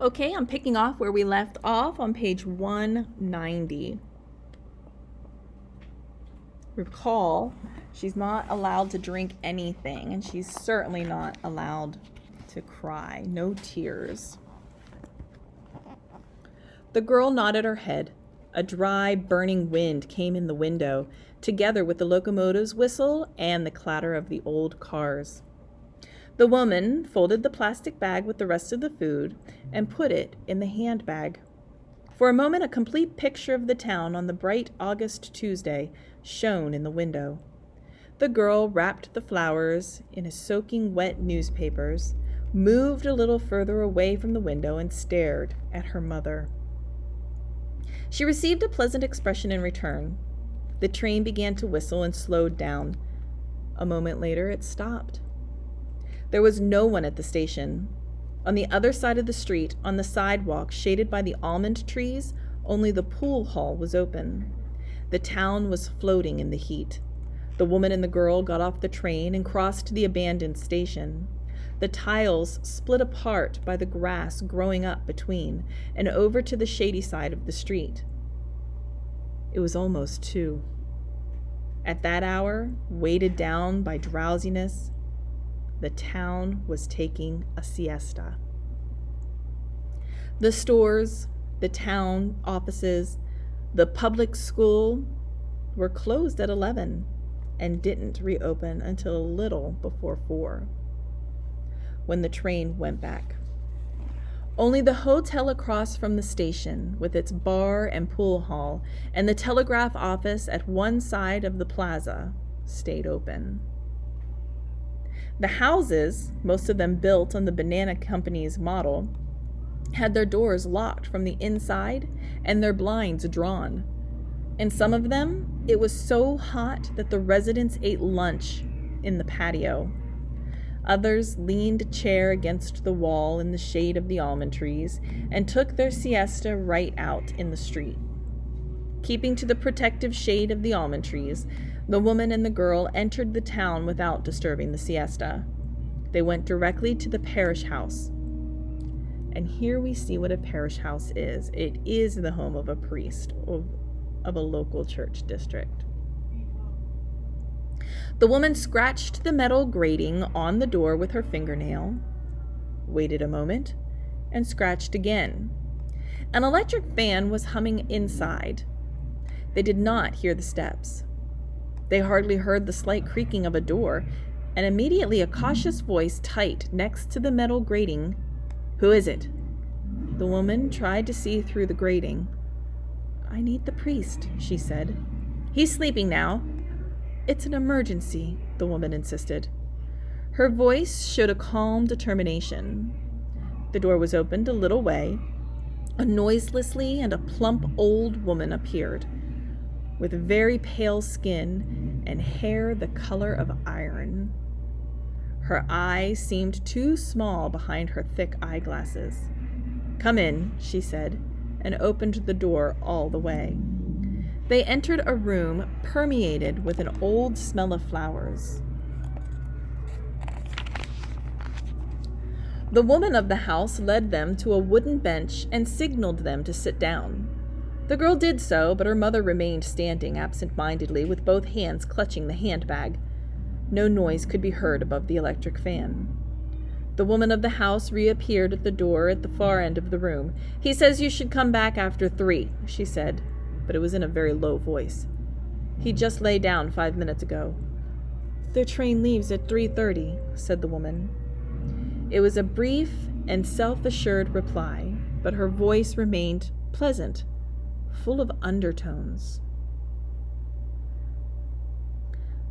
Okay, I'm picking off where we left off on page 190. Recall, she's not allowed to drink anything, and she's certainly not allowed to cry. No tears. The girl nodded her head. A dry, burning wind came in the window, together with the locomotive's whistle and the clatter of the old cars. The woman folded the plastic bag with the rest of the food and put it in the handbag. For a moment, a complete picture of the town on the bright August Tuesday shone in the window. The girl wrapped the flowers in a soaking wet newspapers, moved a little further away from the window, and stared at her mother. She received a pleasant expression in return. The train began to whistle and slowed down. A moment later, it stopped. There was no one at the station. On the other side of the street, on the sidewalk shaded by the almond trees, only the pool hall was open. The town was floating in the heat. The woman and the girl got off the train and crossed the abandoned station. The tiles split apart by the grass growing up between and over to the shady side of the street. It was almost 2. At that hour, weighted down by drowsiness, the town was taking a siesta. The stores, the town offices, the public school were closed at 11 and didn't reopen until a little before 4, when the train went back. Only the hotel across from the station, with its bar and pool hall, and the telegraph office at one side of the plaza, stayed open. The houses, most of them built on the Banana Company's model, had their doors locked from the inside and their blinds drawn. In some of them, it was so hot that the residents ate lunch in the patio. Others leaned a chair against the wall in the shade of the almond trees and took their siesta right out in the street. Keeping to the protective shade of the almond trees, the woman and the girl entered the town without disturbing the siesta. They went directly to the parish house. And here we see what a parish house is. It is the home of a priest of a local church district. The woman scratched the metal grating on the door with her fingernail, waited a moment, and scratched again. An electric fan was humming inside. They did not hear the steps. They hardly heard the slight creaking of a door, and immediately a cautious voice tight next to the metal grating. "Who is it?" The woman tried to see through the grating. "I need the priest," she said. "He's sleeping now." "It's an emergency," the woman insisted. Her voice showed a calm determination. The door was opened a little way. Noiselessly, and a plump old woman appeared, with very pale skin and hair the color of iron. Her eyes seemed too small behind her thick eyeglasses. "Come in," she said, and opened the door all the way. They entered a room permeated with an old smell of flowers. The woman of the house led them to a wooden bench and signaled them to sit down. The girl did so, but her mother remained standing absent-mindedly with both hands clutching the handbag. No noise could be heard above the electric fan. The woman of the house reappeared at the door at the far end of the room. "He says you should come back after 3, she said, but it was in a very low voice. "He just lay down 5 minutes ago." "The train leaves at 3:30, said the woman. It was a brief and self-assured reply, but her voice remained pleasant, full of undertones.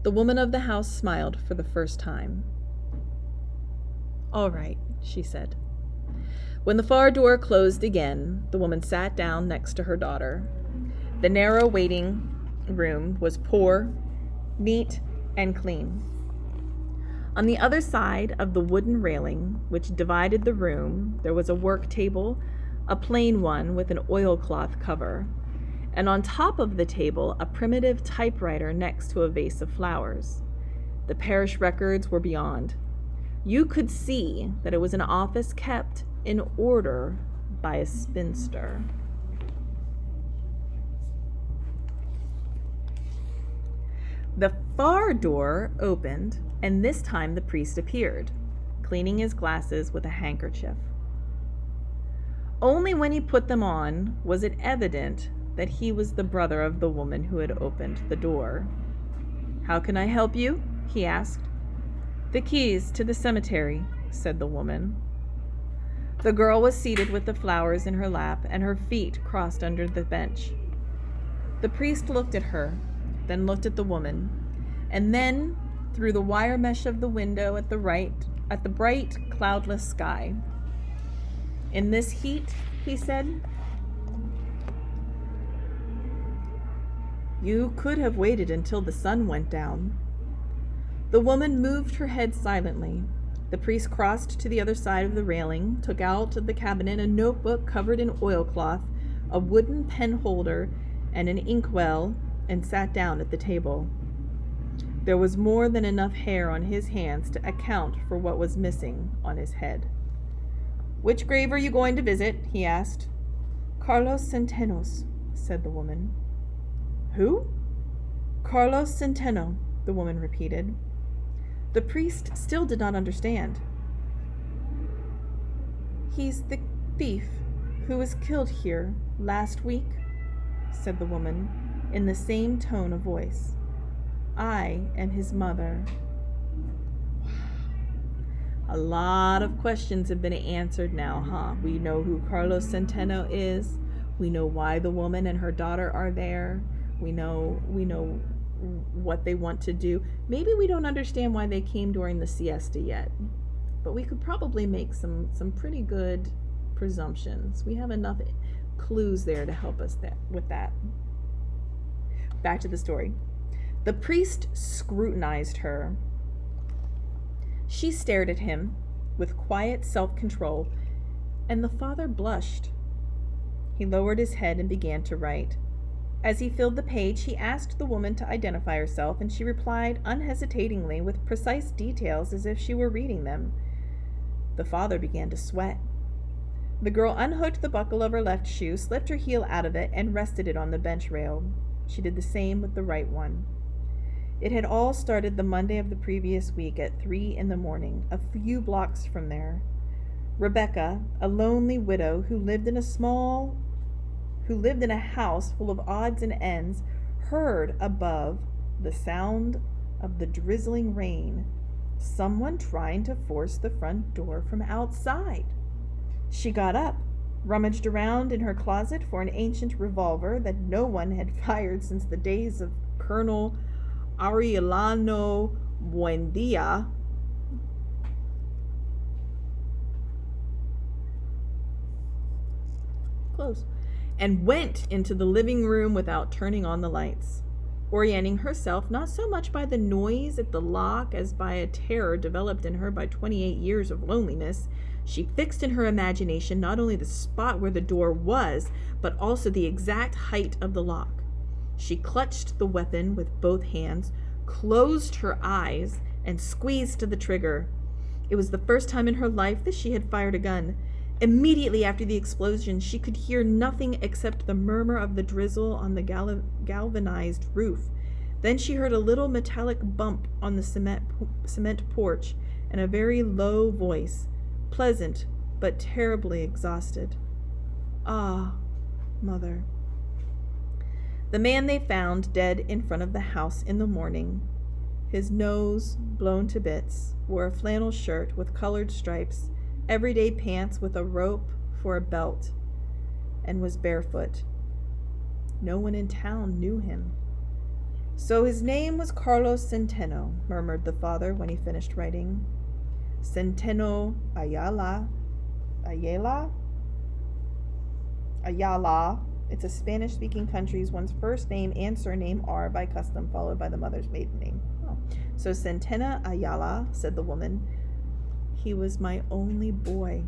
The woman of the house smiled for the first time. "All right," she said. When the far door closed again, the woman sat down next to her daughter. The narrow waiting room was poor, neat, and clean. On the other side of the wooden railing which divided the room, there was a work table, a plain one with an oilcloth cover, and on top of the table a primitive typewriter next to a vase of flowers. The parish records were beyond. You could see that it was an office kept in order by a spinster. The far door opened, and this time the priest appeared, cleaning his glasses with a handkerchief. Only when he put them on was it evident that he was the brother of the woman who had opened the door. "How can I help you?" he asked. "The keys to the cemetery," said the woman. The girl was seated with the flowers in her lap and her feet crossed under the bench. The priest looked at her, then looked at the woman, and then through the wire mesh of the window at the bright, cloudless sky. "In this heat," he said, "you could have waited until the sun went down." The woman moved her head silently. The priest crossed to the other side of the railing, took out of the cabinet a notebook covered in oilcloth, a wooden pen holder, and an inkwell, and sat down at the table. There was more than enough hair on his hands to account for what was missing on his head. "Which grave are you going to visit?" he asked. "Carlos Centeno's," said the woman. "Who?" "Carlos Centeno," the woman repeated. The priest still did not understand. "He's the thief who was killed here last week," said the woman in the same tone of voice. "I am his mother." A lot of questions have been answered now, huh? We know who Carlos Centeno is. We know why the woman and her daughter are there. We know what they want to do. Maybe we don't understand why they came during the siesta yet, but we could probably make some pretty good presumptions. We have enough clues there to help us with that. Back to the story. The priest scrutinized her. She stared at him with quiet self-control, and the father blushed. He lowered his head and began to write. As he filled the page, he asked the woman to identify herself, and she replied unhesitatingly with precise details as if she were reading them. The father began to sweat. The girl unhooked the buckle of her left shoe, slipped her heel out of it, and rested it on the bench rail. She did the same with the right one. It had all started the Monday of the previous week at 3 a.m, a few blocks from there. Rebecca, a lonely widow who lived in a house full of odds and ends, heard above the sound of the drizzling rain someone trying to force the front door from outside. She got up, rummaged around in her closet for an ancient revolver that no one had fired since the days of Colonel Arielano Buendia. Close. And went into the living room without turning on the lights, orienting herself not so much by the noise at the lock as by a terror developed in her by 28 years of loneliness. She fixed in her imagination not only the spot where the door was, but also the exact height of the lock. She clutched the weapon with both hands, closed her eyes, and squeezed the trigger. It was the first time in her life that she had fired a gun. Immediately after the explosion, she could hear nothing except the murmur of the drizzle on the galvanized roof. Then she heard a little metallic bump on the cement porch and a very low voice, pleasant but terribly exhausted. "Ah, Mother." The man they found dead in front of the house in the morning, his nose blown to bits, wore a flannel shirt with colored stripes, everyday pants with a rope for a belt, and was barefoot. No one in town knew him. "So his name was Carlos Centeno," murmured the father when he finished writing. "Centeno Ayala. It's a Spanish-speaking country. One's first name and surname are, by custom, followed by the mother's maiden name." Oh. "So Centeno Ayala," said the woman. "He was my only boy."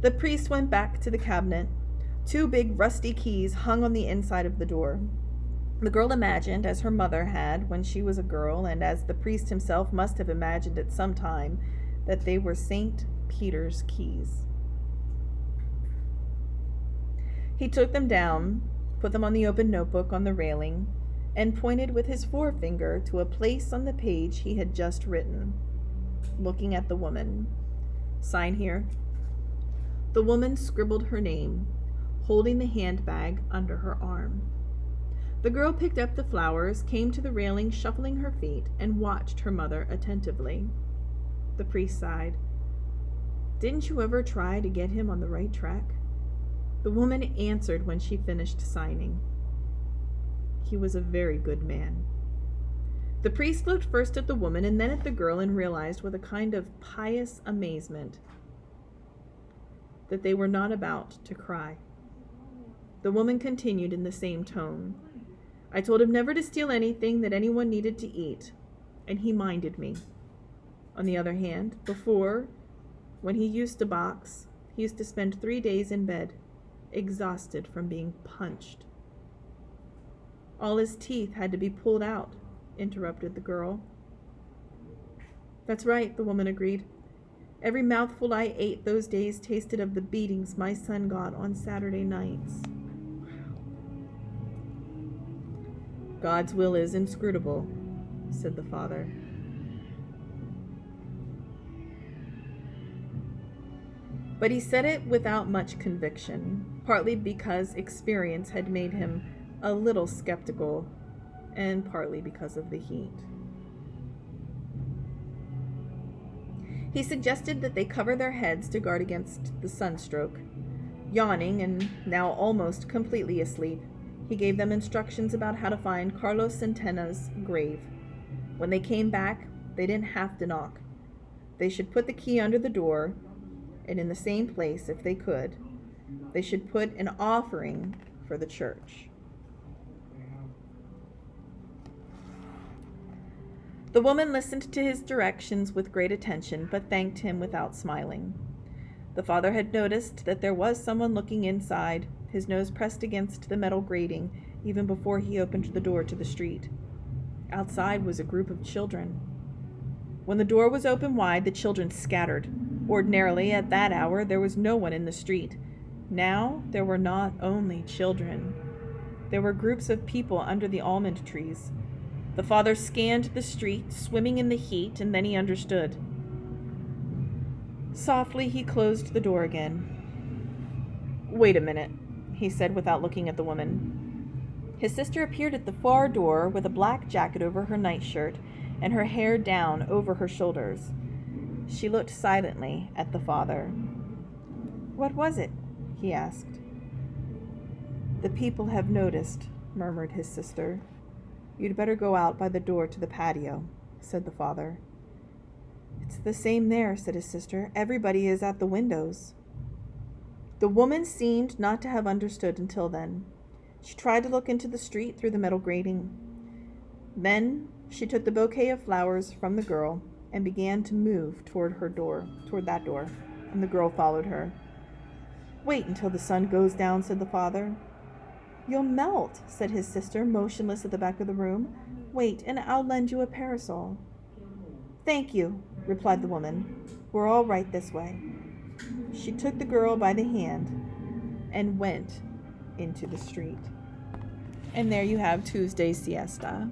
The priest went back to the cabinet. 2 big rusty keys hung on the inside of the door. The girl imagined, as her mother had when she was a girl, and as the priest himself must have imagined at some time, that they were St. Peter's keys. He took them down, put them on the open notebook on the railing, and pointed with his forefinger to a place on the page he had just written, looking at the woman. "Sign here." The woman scribbled her name, holding the handbag under her arm. The girl picked up the flowers, came to the railing, shuffling her feet, and watched her mother attentively. The priest sighed. "Didn't you ever try to get him on the right track?" The woman answered when she finished signing. "He was a very good man." The priest looked first at the woman and then at the girl and realized with a kind of pious amazement that they were not about to cry. The woman continued in the same tone. "I told him never to steal anything that anyone needed to eat, and he minded me. On the other hand, before, when he used to box, he used to spend 3 days in bed, exhausted from being punched." "All his teeth had to be pulled out," interrupted the girl. "That's right," the woman agreed. "Every mouthful I ate those days tasted of the beatings my son got on Saturday nights." "God's will is inscrutable," said the father. But he said it without much conviction, partly because experience had made him a little skeptical, and partly because of the heat. He suggested that they cover their heads to guard against the sunstroke. Yawning and now almost completely asleep, he gave them instructions about how to find Carlos Centena's grave. When they came back, they didn't have to knock. They should put the key under the door, and in the same place, if they could, they should put an offering for the church. The woman listened to his directions with great attention, but thanked him without smiling. The father had noticed that there was someone looking inside, his nose pressed against the metal grating, even before he opened the door to the street. Outside was a group of children. When the door was open wide, the children scattered. Ordinarily, at that hour, there was no one in the street. Now, there were not only children. There were groups of people under the almond trees. The father scanned the street, swimming in the heat, and then he understood. Softly, he closed the door again. "Wait a minute," he said without looking at the woman. His sister appeared at the far door with a black jacket over her nightshirt and her hair down over her shoulders. She looked silently at the father. "What was it?" he asked. "The people have noticed," murmured his sister. "You'd better go out by the door to the patio," said the father. "It's the same there," said his sister. "Everybody is at the windows." The woman seemed not to have understood until then. She tried to look into the street through the metal grating. Then she took the bouquet of flowers from the girl and began to move toward that door, and the girl followed her. "Wait until the sun goes down," said the father. "You'll melt," said his sister, motionless at the back of the room. "Wait, and I'll lend you a parasol." "Thank you," replied the woman. "We're all right this way." She took the girl by the hand and went into the street. And there you have Tuesday's siesta.